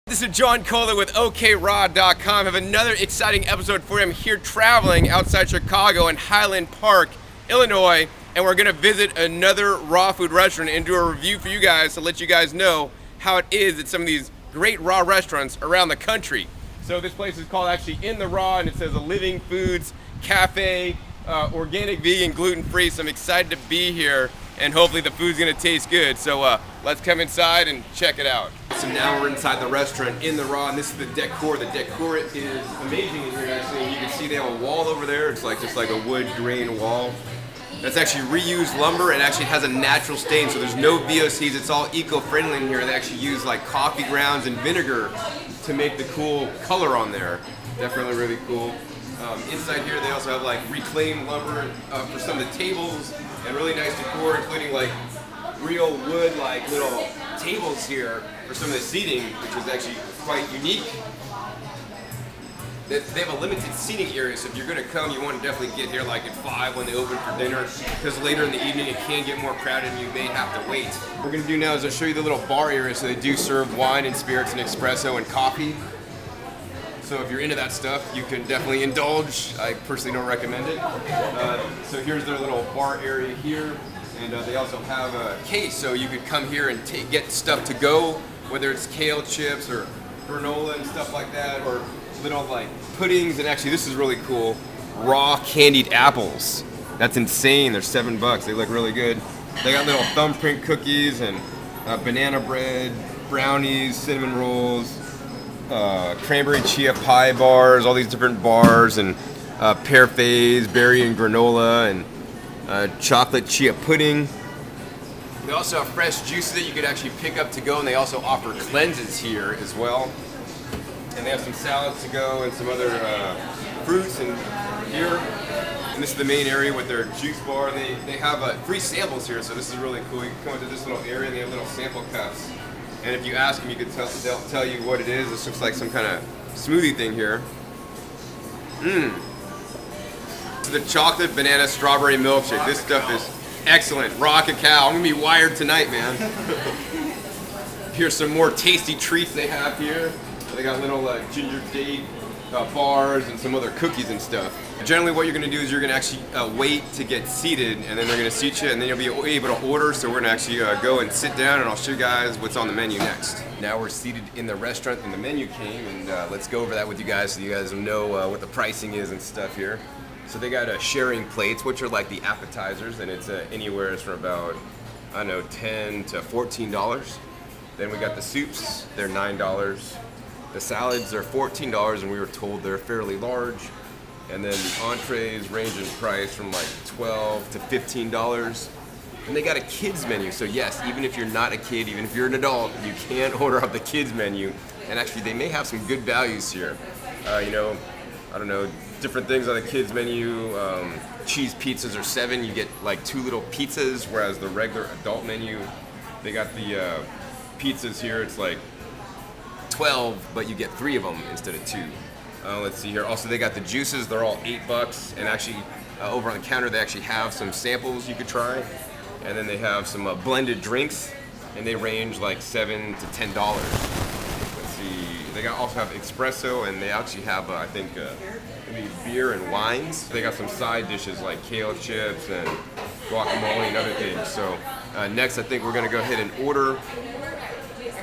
This is John Kohler with OKRaw.com. I have another exciting episode for you. I'm here traveling outside Chicago in Highland Park, Illinois, and we're gonna visit another raw food restaurant and do a review for you guys to let you guys know how it is at some of these great raw restaurants around the country. So this place is called actually In the Raw, and it says a Living Foods Cafe, organic, vegan, gluten-free. So I'm excited to be here, and hopefully the food's gonna taste good. So let's come inside and check it out. So now we're inside the restaurant In the Raw, and this is the decor. The decor is amazing in here, actually. You can see they have a wall over there. It's like just like a wood grain wall. That's actually reused lumber, and actually has a natural stain, so there's no VOCs. It's all eco-friendly in here. They actually use like coffee grounds and vinegar to make the cool color on there. Definitely really cool. Inside here, they also have like reclaimed lumber for some of the tables, and really nice decor, including like real wood, like little tables here for some of the seating, which is actually quite unique. They have a limited seating area, so if you're going to come, you want to definitely get here like at 5 when they open for dinner, because later in the evening it can get more crowded and you may have to wait. What we're going to do now is I'll show you the little bar area. So they do serve wine and spirits and espresso and coffee. So if you're into that stuff, you can definitely indulge. I personally don't recommend it. So here's their little bar area here. And they also have a case, so you could come here and get stuff to go, whether it's kale chips or granola and stuff like that, or little like puddings. And actually, this is really cool, raw candied apples. That's insane. They're $7. They look really good. They got little thumbprint cookies and banana bread, brownies, cinnamon rolls, cranberry chia pie bars, all these different bars, and parfaits, berry and granola, and chocolate chia pudding. They also have fresh juices that you could actually pick up to go, and they also offer cleanses here as well. And they have some salads to go and some other fruits and here. And this is the main area with their juice bar. They have free samples here, so this is really cool. You can come into this little area and they have little sample cups. And if you ask them, you can they'll tell you what it is. This looks like some kind of smoothie thing here. The chocolate banana strawberry milkshake. This stuff is excellent. Raw cacao. I'm gonna be wired tonight, man. Here's some more tasty treats they have here. They got little ginger date bars and some other cookies and stuff. Generally what you're gonna do is you're gonna actually wait to get seated, and then they're gonna seat you, and then you'll be able to order. So we're gonna actually go and sit down, and I'll show you guys what's on the menu next. Now we're seated in the restaurant and the menu came, and let's go over that with you guys so you guys will know what the pricing is and stuff here. So they got sharing plates, which are like the appetizers, and it's anywhere from about, I don't know, $10 to $14. Then we got the soups, they're $9. The salads are $14, and we were told they're fairly large. And then the entrees range in price from like $12 to $15. And they got a kids menu, so yes, even if you're not a kid, even if you're an adult, you can order up the kids menu. And actually, they may have some good values here. You know, I don't know, different things on the kids menu. Cheese pizzas are $7. You get like 2 little pizzas, whereas the regular adult menu, they got the pizzas here. It's like 12, but you get 3 of them instead of 2. Let's see here. Also, they got the juices. They're all $8, and actually over on the counter they actually have some samples you could try. And then they have some blended drinks, and they range like $7 to $10. They also have espresso, and they actually have, I think, maybe beer and wines. They got some side dishes like kale chips and guacamole and other things. So next, I think we're going to go ahead and order,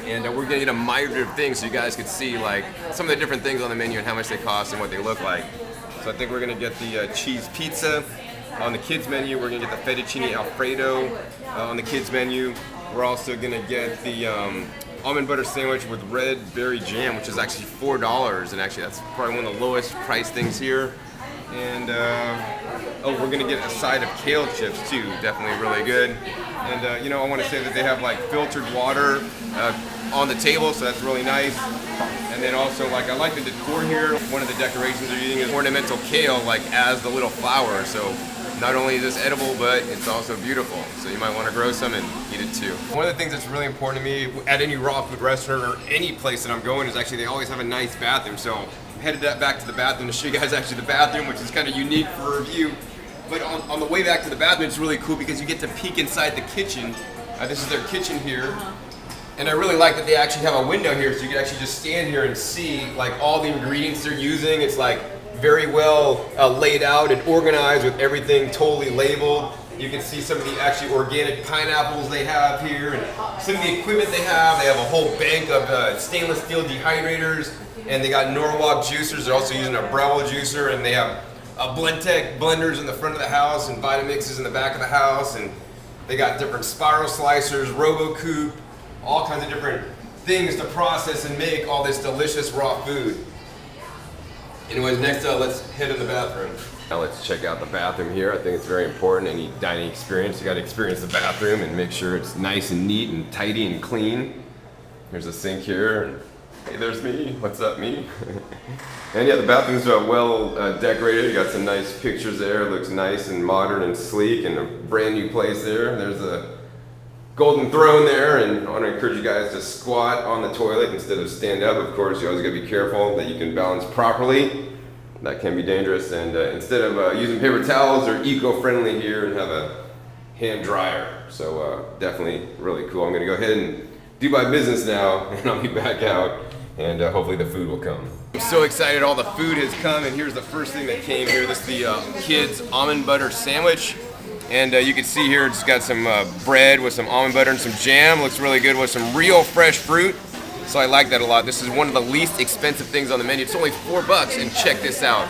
and we're going to get a myriad of things so you guys could see like some of the different things on the menu and how much they cost and what they look like. So I think we're going to get the cheese pizza on the kids menu. We're going to get the Fettuccine Alfredo on the kids menu. We're also going to get the almond butter sandwich with red berry jam, which is actually $4, and actually that's probably one of the lowest priced things here. And we're gonna get a side of kale chips too, definitely really good. And you know, I want to say that they have like filtered water on the table, so that's really nice. And then also, like, I like the decor here. One of the decorations they're using is ornamental kale, like as the little flower. So not only is this edible, but it's also beautiful. So you might want to grow some and eat it too. One of the things that's really important to me at any raw food restaurant or any place that I'm going is actually they always have a nice bathroom. So I'm headed back to the bathroom to show you guys actually the bathroom, which is kind of unique for a review. But on the way back to the bathroom, it's really cool because you get to peek inside the kitchen. This is their kitchen here. And I really like that they actually have a window here, so you can actually just stand here and see like all the ingredients they're using. It's like very well laid out and organized with everything totally labeled. You can see some of the actually organic pineapples they have here and some of the equipment they have. They have a whole bank of stainless steel dehydrators, and they got Norwalk juicers. They're also using a Brownie juicer, and they have Blendtec blenders in the front of the house and Vitamixes in the back of the house, and they got different spiral slicers, RoboCoupe, all kinds of different things to process and make all this delicious raw food. Anyways, next let's head in the bathroom. Now let's check out the bathroom here. I think it's very important. Any dining experience, you got to experience the bathroom and make sure it's nice and neat and tidy and clean. There's a sink here. And hey, there's me. What's up, me? And yeah, the bathroom's well decorated. You got some nice pictures there. It looks nice and modern and sleek, and a brand new place there. There's a golden throne there, and I want to encourage you guys to squat on the toilet instead of stand up. Of course, you always got to be careful that you can balance properly. That can be dangerous. And instead of using paper towels, they're eco-friendly here and have a hand dryer. So definitely really cool. I'm going to go ahead and do my business now, and I'll be back out, and hopefully the food will come. I'm so excited all the food has come, and here's the first thing that came here. This is the kids' almond butter sandwich. And you can see here it's got some bread with some almond butter and some jam. Looks really good with some real fresh fruit. So I like that a lot. This is one of the least expensive things on the menu. It's only $4, and check this out.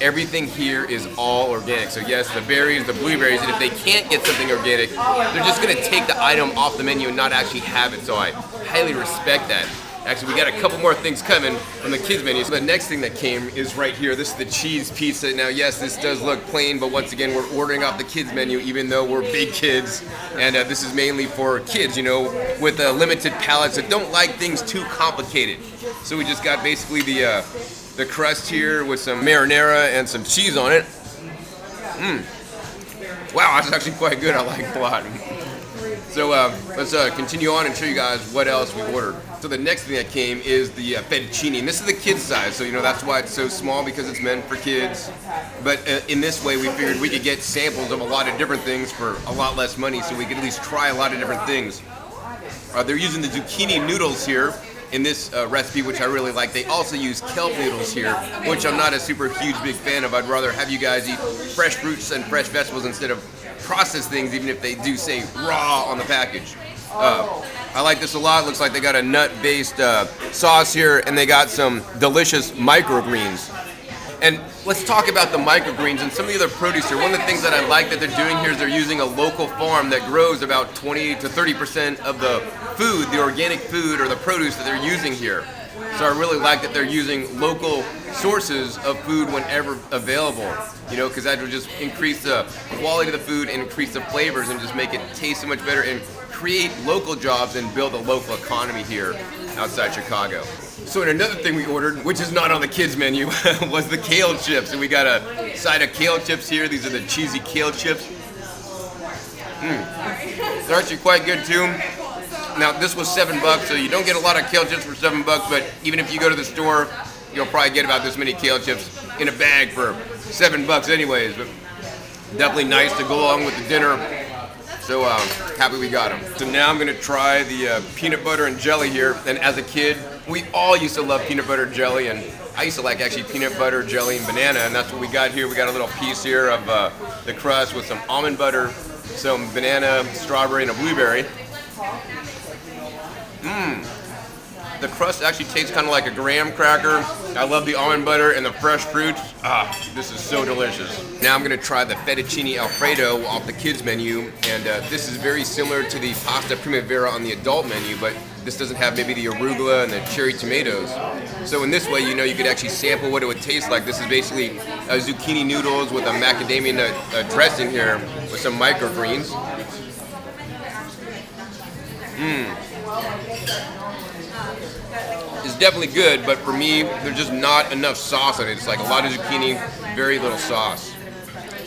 Everything here is all organic. So yes, the berries, the blueberries, and if they can't get something organic, they're just gonna take the item off the menu and not actually have it. So I highly respect that. Actually, we got a couple more things coming from the kids menu. So the next thing that came is right here. This is the cheese pizza. Now, yes, this does look plain, but once again, we're ordering off the kids menu, even though we're big kids. And this is mainly for kids, you know, with limited palates that don't like things too complicated. So we just got basically the crust here with some marinara and some cheese on it. Wow, that's actually quite good. I like it a lot. So let's continue on and show you guys what else we ordered. So the next thing that came is the fettuccine, and this is the kids size, so you know that's why it's so small, because it's meant for kids. But in this way, we figured we could get samples of a lot of different things for a lot less money, so we could at least try a lot of different things. They're using the zucchini noodles here in this recipe, which I really like. They also use kelp noodles here, which I'm not a super huge big fan of. I'd rather have you guys eat fresh fruits and fresh vegetables instead of processed things, even if they do say raw on the package. I like this a lot. Looks like they got a nut-based sauce here, and they got some delicious microgreens. And let's talk about the microgreens and some of the other produce here. One of the things that I like that they're doing here is they're using a local farm that grows about 20 to 30% of the food, the organic food or the produce that they're using here. So I really like that they're using local sources of food whenever available, you know, because that will just increase the quality of the food and increase the flavors and just make it taste so much better and create local jobs and build a local economy here outside Chicago. So and another thing we ordered, which is not on the kids menu, was the Kale Chips. And we got a side of Kale Chips here. These are the cheesy Kale Chips. They're actually quite good too. Now this was $7, so you don't get a lot of Kale Chips for $7, but even if you go to the store, you'll probably get about this many Kale Chips in a bag for $7 anyways. But definitely nice to go along with the dinner. So happy we got them. So now I'm gonna try the peanut butter and jelly here. And as a kid, we all used to love peanut butter and jelly, and I used to like actually peanut butter, jelly, and banana, and that's what we got here. We got a little piece here of the crust with some almond butter, some banana, strawberry, and a blueberry. The crust actually tastes kind of like a graham cracker. I love the almond butter and the fresh fruits. This is so delicious. Now I'm gonna try the Fettuccine Alfredo off the kids menu, and this is very similar to the pasta primavera on the adult menu, but this doesn't have maybe the arugula and the cherry tomatoes. So in this way, you know, you could actually sample what it would taste like. This is basically zucchini noodles with a macadamia nut dressing here with some microgreens. It's definitely good, but for me, there's just not enough sauce on it. It's like a lot of zucchini, very little sauce.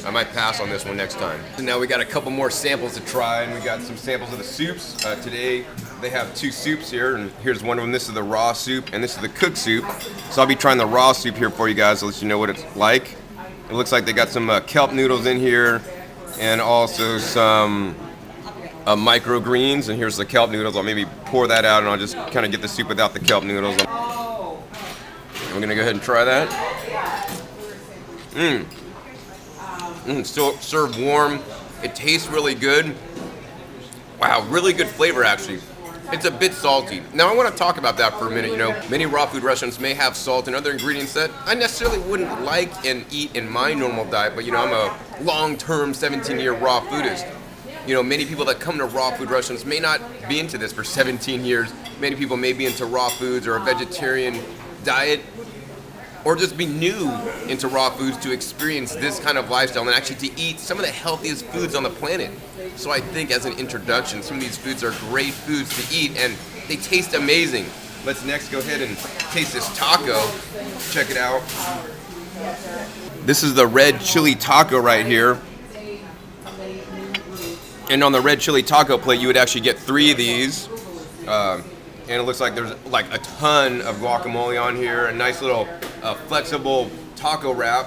I might pass on this one next time. And now we got a couple more samples to try, and we got some samples of the soups. Today, they have two soups here, and here's one of them. This is the raw soup, and this is the cooked soup. So I'll be trying the raw soup here for you guys to let you know what it's like. It looks like they got some kelp noodles in here, and also some microgreens, and here's the kelp noodles. I'll maybe pour that out, and I'll just kind of get the soup without the kelp noodles. I'm gonna go ahead and try that. Still served warm. It tastes really good. Wow, really good flavor actually. It's a bit salty. Now I want to talk about that for a minute. You know, many raw food restaurants may have salt and other ingredients that I necessarily wouldn't like and eat in my normal diet, but you know, I'm a long-term 17-year raw foodist. You know, many people that come to raw food restaurants may not be into this for 17 years. Many people may be into raw foods or a vegetarian diet, or just be new into raw foods to experience this kind of lifestyle and actually to eat some of the healthiest foods on the planet. So I think as an introduction, some of these foods are great foods to eat and they taste amazing. Let's next go ahead and taste this taco. Check it out. This is the red chili taco right here. And on the red chili taco plate, you would actually get 3 of these. And it looks like there's like a ton of guacamole on here, a nice little flexible taco wrap.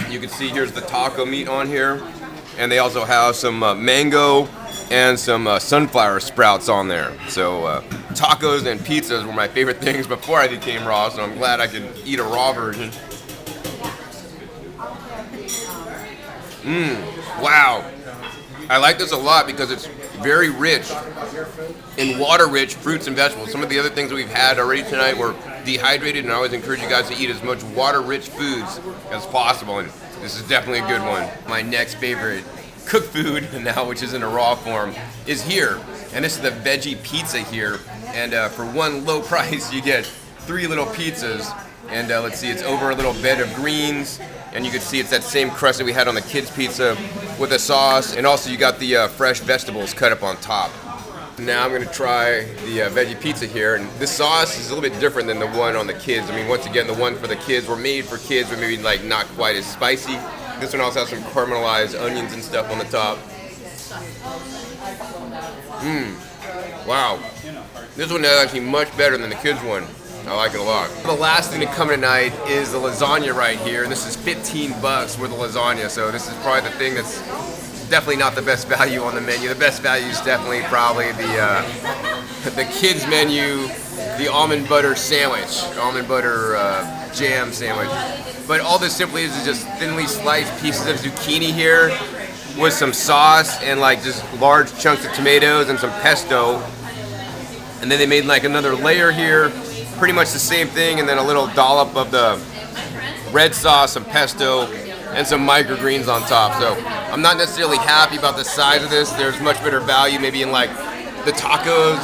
You can see here's the taco meat on here, and they also have some mango and some sunflower sprouts on there. So tacos and pizzas were my favorite things before I became raw, so I'm glad I could eat a raw version. Wow. I like this a lot because it's very rich in water-rich fruits and vegetables. Some of the other things that we've had already tonight were dehydrated, and I always encourage you guys to eat as much water-rich foods as possible, and this is definitely a good one. My next favorite cooked food, now which is in a raw form, is here, and this is the Veggie Pizza here, and for one low price you get 3 little pizzas, and let's see, it's over a little bed of greens, and you can see it's that same crust that we had on the kids' pizza with a sauce, and also you got the fresh vegetables cut up on top. Now I'm going to try the Veggie Pizza here, and this sauce is a little bit different than the one on the kids. I mean, once again, the one for the kids were made for kids, but maybe like not quite as spicy. This one also has some caramelized onions and stuff on the top. Wow. This one is actually much better than the kids' one. I like it a lot. The last thing to come tonight is the lasagna right here, and this is $15 for the lasagna, so this is probably the thing that's definitely not the best value on the menu. The best value is definitely probably the kids menu, the almond butter sandwich, almond butter jam sandwich. But all this simply is just thinly sliced pieces of zucchini here with some sauce and like just large chunks of tomatoes and some pesto. And then they made like another layer here, pretty much the same thing, and then a little dollop of the red sauce, some pesto, and some microgreens on top. So I'm not necessarily happy about the size of this. There's much better value maybe in like the tacos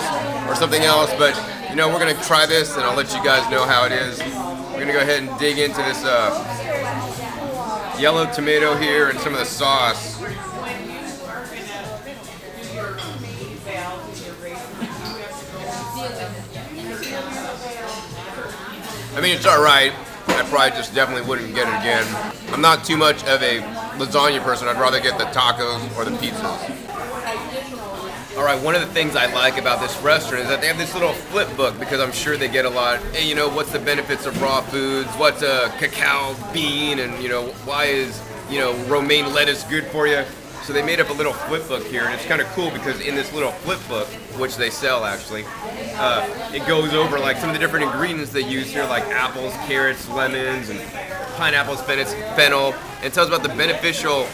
or something else, but you know, we're gonna try this and I'll let you guys know how it is. We're gonna go ahead and dig into this yellow tomato here and some of the sauce. I mean, it's alright. I probably just definitely wouldn't get it again. I'm not too much of a lasagna person. I'd rather get the tacos or the pizzas. Alright, one of the things I like about this restaurant is that they have this little flip book, because I'm sure they get a lot, hey, you know, what's the benefits of raw foods? What's a cacao bean? And, you know, why is, you know, romaine lettuce good for you? So they made up a little flip book here, and it's kind of cool because in this little flip book, which they sell actually, it goes over like some of the different ingredients they use here, like apples, carrots, lemons, and pineapples, fennel, and tells about the beneficial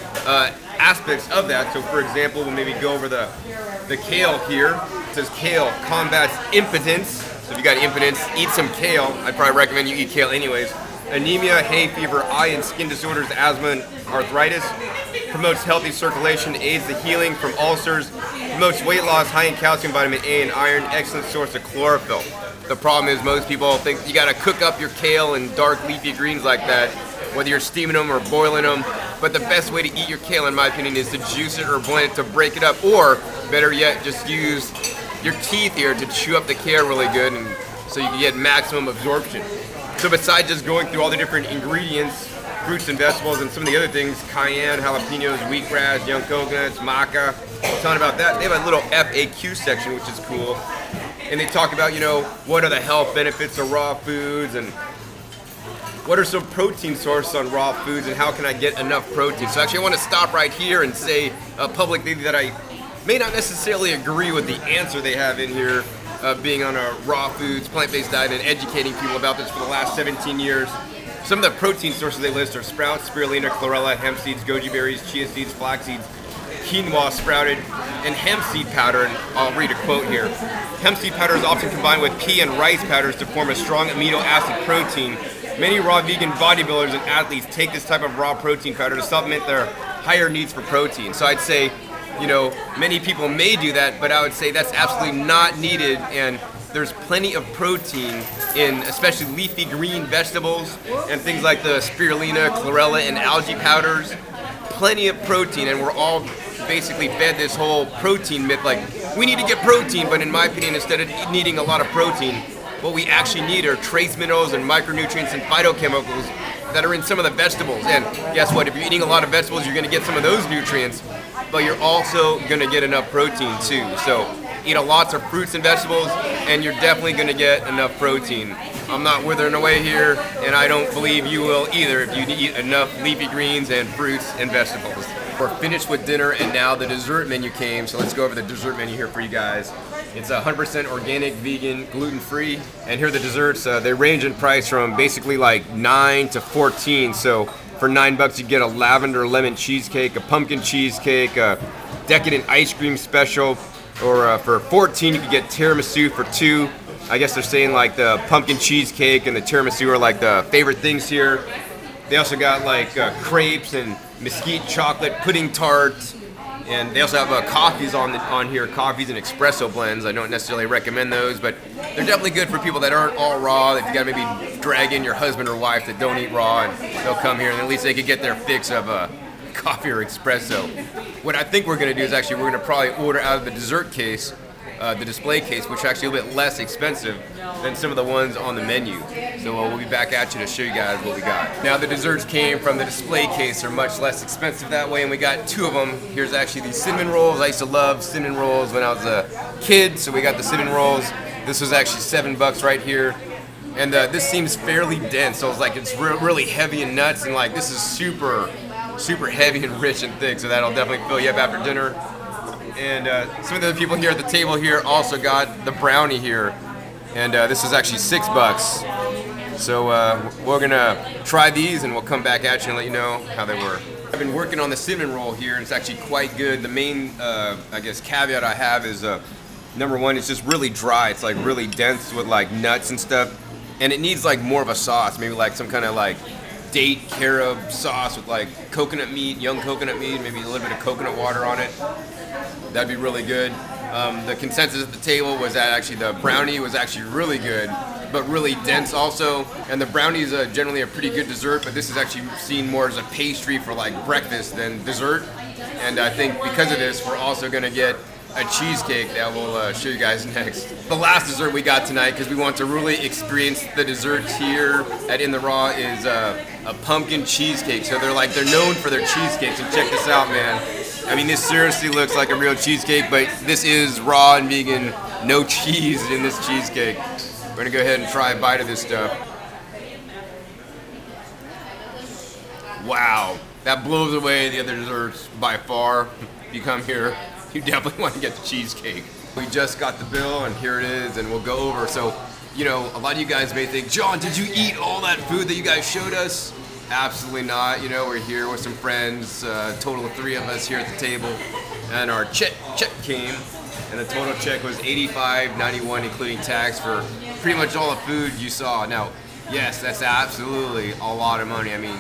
aspects of that. So for example, we'll maybe go over the kale here. It says kale combats impotence. So if you got impotence, eat some kale. I'd probably recommend you eat kale anyways. Anemia, hay fever, eye and skin disorders, asthma, and arthritis. Promotes healthy circulation, aids the healing from ulcers, promotes weight loss, high in calcium, vitamin A, and iron, excellent source of chlorophyll. The problem is most people think you gotta cook up your kale and dark leafy greens like that, whether you're steaming them or boiling them. But the best way to eat your kale, in my opinion, is to juice it or blend it to break it up, or better yet, just use your teeth here to chew up the kale really good, and so you can get maximum absorption. So besides just going through all the different ingredients, fruits and vegetables, and some of the other things, cayenne, jalapenos, wheatgrass, young coconuts, maca, a ton about that, they have a little FAQ section, which is cool. And they talk about, you know, what are the health benefits of raw foods, and what are some protein sources on raw foods, and how can I get enough protein? So actually I want to stop right here and say publicly that I may not necessarily agree with the answer they have in here, being on a raw foods, plant-based diet, and educating people about this for the last 17 years. Some of the protein sources they list are sprouts, spirulina, chlorella, hemp seeds, goji berries, chia seeds, flax seeds, quinoa sprouted, and hemp seed powder. And I'll read a quote here. Hemp seed powder is often combined with pea and rice powders to form a strong amino acid protein. Many raw vegan bodybuilders and athletes take this type of raw protein powder to supplement their higher needs for protein. So I'd say, many people may do that, but I would say that's absolutely not needed. And there's plenty of protein in especially leafy green vegetables and things like the spirulina, chlorella, and algae powders. Plenty of protein, and we're all basically fed this whole protein myth, like we need to get protein, but in my opinion, instead of needing a lot of protein, what we actually need are trace minerals and micronutrients and phytochemicals that are in some of the vegetables. And guess what? If you're eating a lot of vegetables, you're going to get some of those nutrients, but you're also going to get enough protein too. So eat lots of fruits and vegetables, and you're definitely going to get enough protein. I'm not withering away here, and I don't believe you will either if you eat enough leafy greens and fruits and vegetables. We're finished with dinner, and now the dessert menu came, so let's go over the dessert menu here for you guys. It's 100% organic, vegan, gluten-free, and here are the desserts. They range in price from basically like 9 to 14, so for $9 you get a lavender lemon cheesecake, a pumpkin cheesecake, a decadent ice cream special, or for 14 you could get tiramisu for 2. I guess they're saying like the pumpkin cheesecake and the tiramisu are like the favorite things here. They also got like crepes and mesquite chocolate pudding tarts, and they also have coffees on here, coffees and espresso blends. I don't necessarily recommend those, but they're definitely good for people that aren't all raw. If you got to maybe drag in your husband or wife that don't eat raw, and they'll come here and at least they could get their fix of coffee or espresso. What I think we're going to do is actually we're going to probably order out of the dessert case, the display case, which is actually a little bit less expensive than some of the ones on the menu. So we'll be back at you to show you guys what we got. Now the desserts came from the display case, are much less expensive that way, and we got 2 of them. Here's actually these cinnamon rolls. I used to love cinnamon rolls when I was a kid, so we got the cinnamon rolls. This was actually $7 right here. And this seems fairly dense, so it's like it's really heavy and nuts, and like this is super heavy and rich and thick, so that'll definitely fill you up after dinner. And some of the people here at the table here also got the brownie here, and this is actually $6. So we're gonna try these, and we'll come back at you and let you know how they were. I've been working on the cinnamon roll here, and it's actually quite good. The main, I guess, caveat I have is number one, it's just really dry. It's like really dense with like nuts and stuff, and it needs like more of a sauce, maybe like some kind of like date carob sauce with like coconut meat, young coconut meat, maybe a little bit of coconut water on it. That'd be really good. The consensus at the table was that actually the brownie was actually really good, but really dense also. And the brownie is generally a pretty good dessert, but this is actually seen more as a pastry for like breakfast than dessert. And I think because of this, we're also gonna get a cheesecake that we'll show you guys next. The last dessert we got tonight, because we want to really experience the desserts here at In the Raw, is a pumpkin cheesecake. So they're known for their cheesecakes, and check this out, man. I mean, this seriously looks like a real cheesecake, but this is raw and vegan, no cheese in this cheesecake. We're gonna go ahead and try a bite of this stuff. Wow, that blows away the other desserts by far. If you come here, you definitely want to get the cheesecake. We just got the bill, and here it is, and we'll go over. So, a lot of you guys may think, John, did you eat all that food that you guys showed us? Absolutely not. We're here with some friends, a total of 3 of us here at the table, and our check came, and the total check was $85.91, including tax, for pretty much all the food you saw. Now, yes, that's absolutely a lot of money. I mean,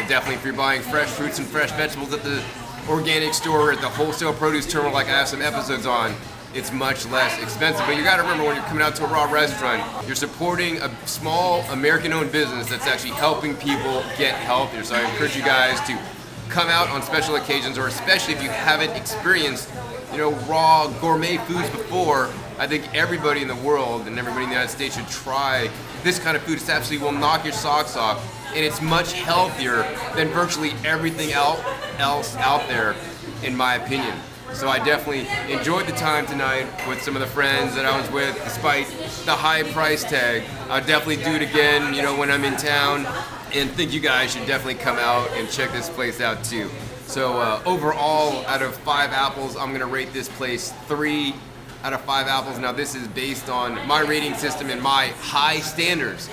definitely if you're buying fresh fruits and fresh vegetables at the organic store, at the wholesale produce terminal, like I have some episodes on, it's much less expensive. But you gotta remember, when you're coming out to a raw restaurant, you're supporting a small American-owned business that's actually helping people get healthier. So I encourage you guys to come out on special occasions, or especially if you haven't experienced, raw gourmet foods before. I think everybody in the world and everybody in the United States should try this kind of food. It absolutely will knock your socks off, and it's much healthier than virtually everything else out there, in my opinion. So I definitely enjoyed the time tonight with some of the friends that I was with, despite the high price tag. I'll definitely do it again, when I'm in town, and think you guys should definitely come out and check this place out too. So overall, out of 5 apples, I'm gonna rate this place 3 out of 5 apples. Now this is based on my rating system and my high standards.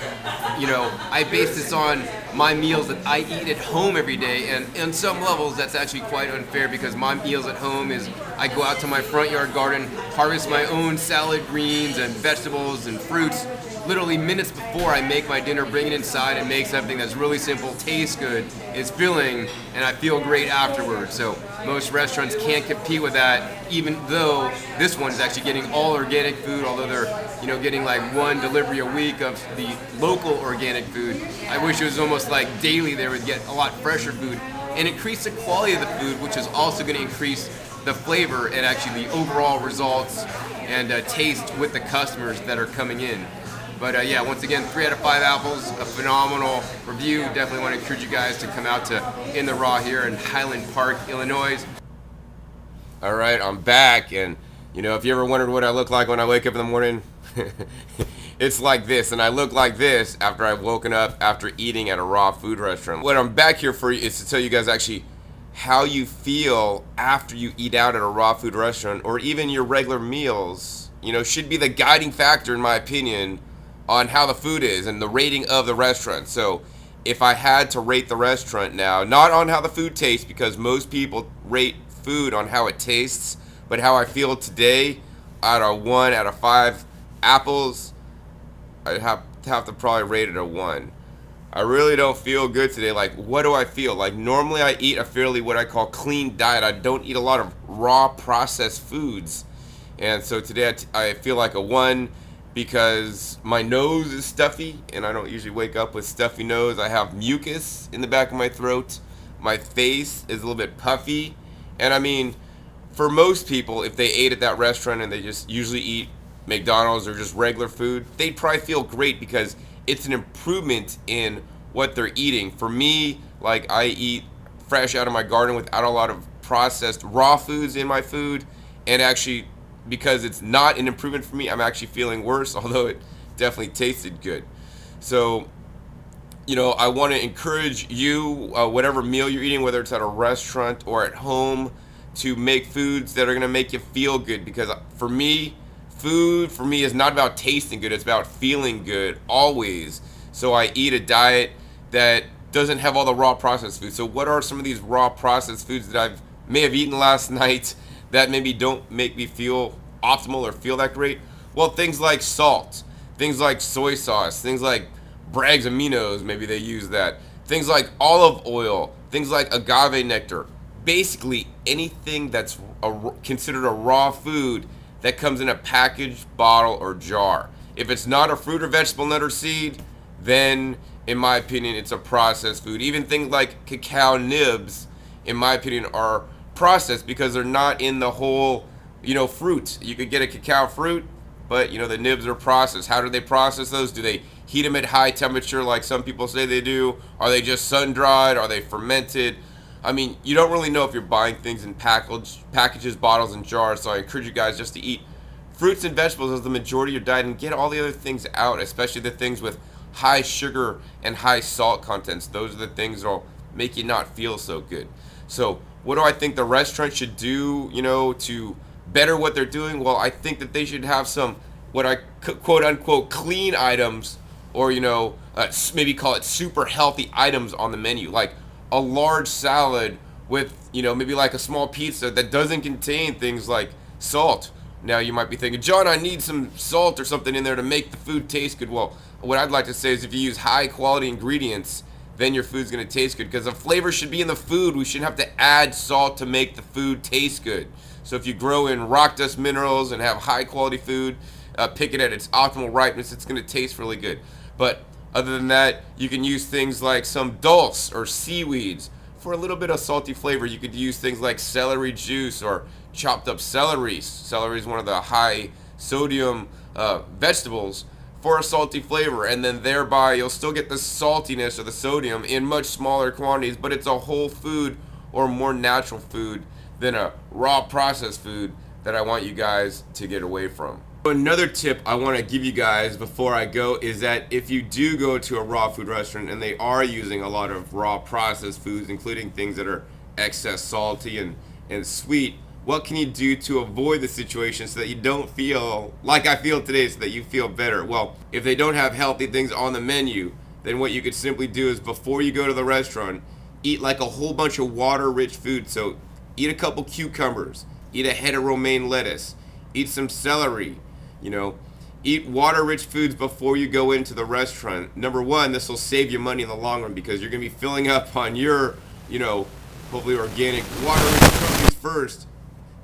You know, I base this on my meals that I eat at home every day, and on some levels that's actually quite unfair because my meals at home is I go out to my front yard garden, harvest my own salad greens and vegetables and fruits literally minutes before I make my dinner, bring it inside and make something that's really simple, tastes good, is filling, and I feel great afterwards. So most restaurants can't compete with that, even though this one is actually getting all organic food, although they're getting like 1 delivery a week of the local organic food. I wish it was almost like daily they would get a lot fresher food and increase the quality of the food, which is also going to increase the flavor and actually the overall results and taste with the customers that are coming in. But yeah, once again, 3 out of 5 apples, a phenomenal review. Definitely want to encourage you guys to come out to In the Raw here in Highland Park, Illinois. All right, I'm back, and if you ever wondered what I look like when I wake up in the morning, it's like this, and I look like this after I've woken up after eating at a raw food restaurant. What I'm back here for is to tell you guys actually how you feel after you eat out at a raw food restaurant, or even your regular meals, should be the guiding factor, in my opinion, on how the food is and the rating of the restaurant. So if I had to rate the restaurant now, not on how the food tastes, because most people rate food on how it tastes, but how I feel today, out of 1 out of 5 apples, I'd have to probably rate it a 1. I really don't feel good today. Like, what do I feel? Like, normally I eat a fairly what I call clean diet. I don't eat a lot of raw processed foods. And so today I feel like a 1, because my nose is stuffy, and I don't usually wake up with stuffy nose. I have mucus in the back of my throat. My face is a little bit puffy. And I mean, for most people, if they ate at that restaurant and they just usually eat McDonald's or just regular food, they'd probably feel great because it's an improvement in what they're eating. For me, like, I eat fresh out of my garden without a lot of processed raw foods in my food, and actually, because it's not an improvement for me, I'm actually feeling worse, although it definitely tasted good. So, I want to encourage you, whatever meal you're eating, whether it's at a restaurant or at home, to make foods that are going to make you feel good. Because for me, food for me is not about tasting good, it's about feeling good, always. So I eat a diet that doesn't have all the raw processed foods. So what are some of these raw processed foods that I may have eaten last night that maybe don't make me feel optimal or feel that great? Well, things like salt, things like soy sauce, things like Bragg's aminos, maybe they use that. Things like olive oil, things like agave nectar. Basically anything that's considered a raw food that comes in a packaged bottle or jar. If it's not a fruit or vegetable, nut or seed, then in my opinion it's a processed food. Even things like cacao nibs, in my opinion, are processed because they're not in the whole fruit. You could get a cacao fruit, but the nibs are processed. How do they process those? Do they heat them at high temperature like some people say they do? Are they just sun dried? Are they fermented? I mean, you don't really know if you're buying things in packages, bottles, and jars. So I encourage you guys just to eat fruits and vegetables as the majority of your diet, and get all the other things out, especially the things with high sugar and high salt contents. Those are the things that'll make you not feel so good. So what do I think the restaurant should do, to better what they're doing? Well, I think that they should have some what I quote unquote clean items, or maybe call it super healthy items on the menu, like a large salad with maybe like a small pizza that doesn't contain things like salt. Now you might be thinking, John, I need some salt or something in there to make the food taste good. Well, what I'd like to say is if you use high quality ingredients, then your food's going to taste good, because the flavor should be in the food. We shouldn't have to add salt to make the food taste good. So if you grow in rock dust minerals and have high quality food, pick it at its optimal ripeness, it's going to taste really good. But other than that, you can use things like some dulse or seaweeds for a little bit of salty flavor. You could use things like celery juice or chopped up celery. Celery is one of the high sodium vegetables for a salty flavor, and then thereby you'll still get the saltiness or the sodium in much smaller quantities, but it's a whole food or more natural food than a raw processed food that I want you guys to get away from. Another tip I want to give you guys before I go is that if you do go to a raw food restaurant and they are using a lot of raw processed foods, including things that are excess salty and sweet, what can you do to avoid the situation so that you don't feel like I feel today, so that you feel better? Well, if they don't have healthy things on the menu, then what you could simply do is before you go to the restaurant, eat like a whole bunch of water-rich food. So eat a couple cucumbers, eat a head of romaine lettuce, eat some celery, eat water-rich foods before you go into the restaurant. Number one, this will save you money in the long run because you're going to be filling up on your, hopefully organic water-rich proteins first.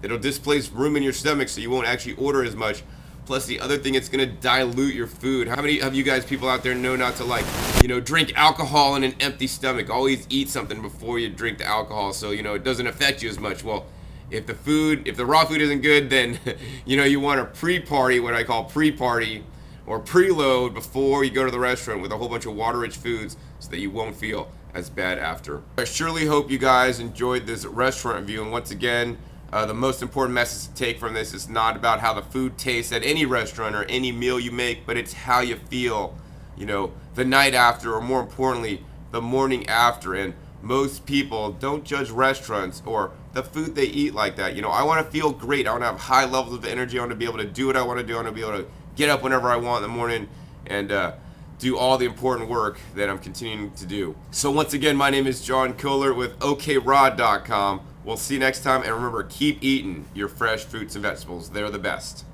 It'll displace room in your stomach so you won't actually order as much. Plus the other thing, it's gonna dilute your food. How many of you guys people out there know not to drink alcohol in an empty stomach? Always eat something before you drink the alcohol so it doesn't affect you as much. Well, if the raw food isn't good, then you want to pre-party, what I call pre-party or preload before you go to the restaurant with a whole bunch of water-rich foods so that you won't feel as bad after. I surely hope you guys enjoyed this restaurant review, and once again, the most important message to take from this is not about how the food tastes at any restaurant or any meal you make, but it's how you feel, the night after, or more importantly, the morning after. And most people don't judge restaurants or the food they eat like that. I want to feel great. I want to have high levels of energy. I want to be able to do what I want to do. I want to be able to get up whenever I want in the morning and do all the important work that I'm continuing to do. So once again, my name is John Kohler with OKRod.com. We'll see you next time, and remember, keep eating your fresh fruits and vegetables. They're the best.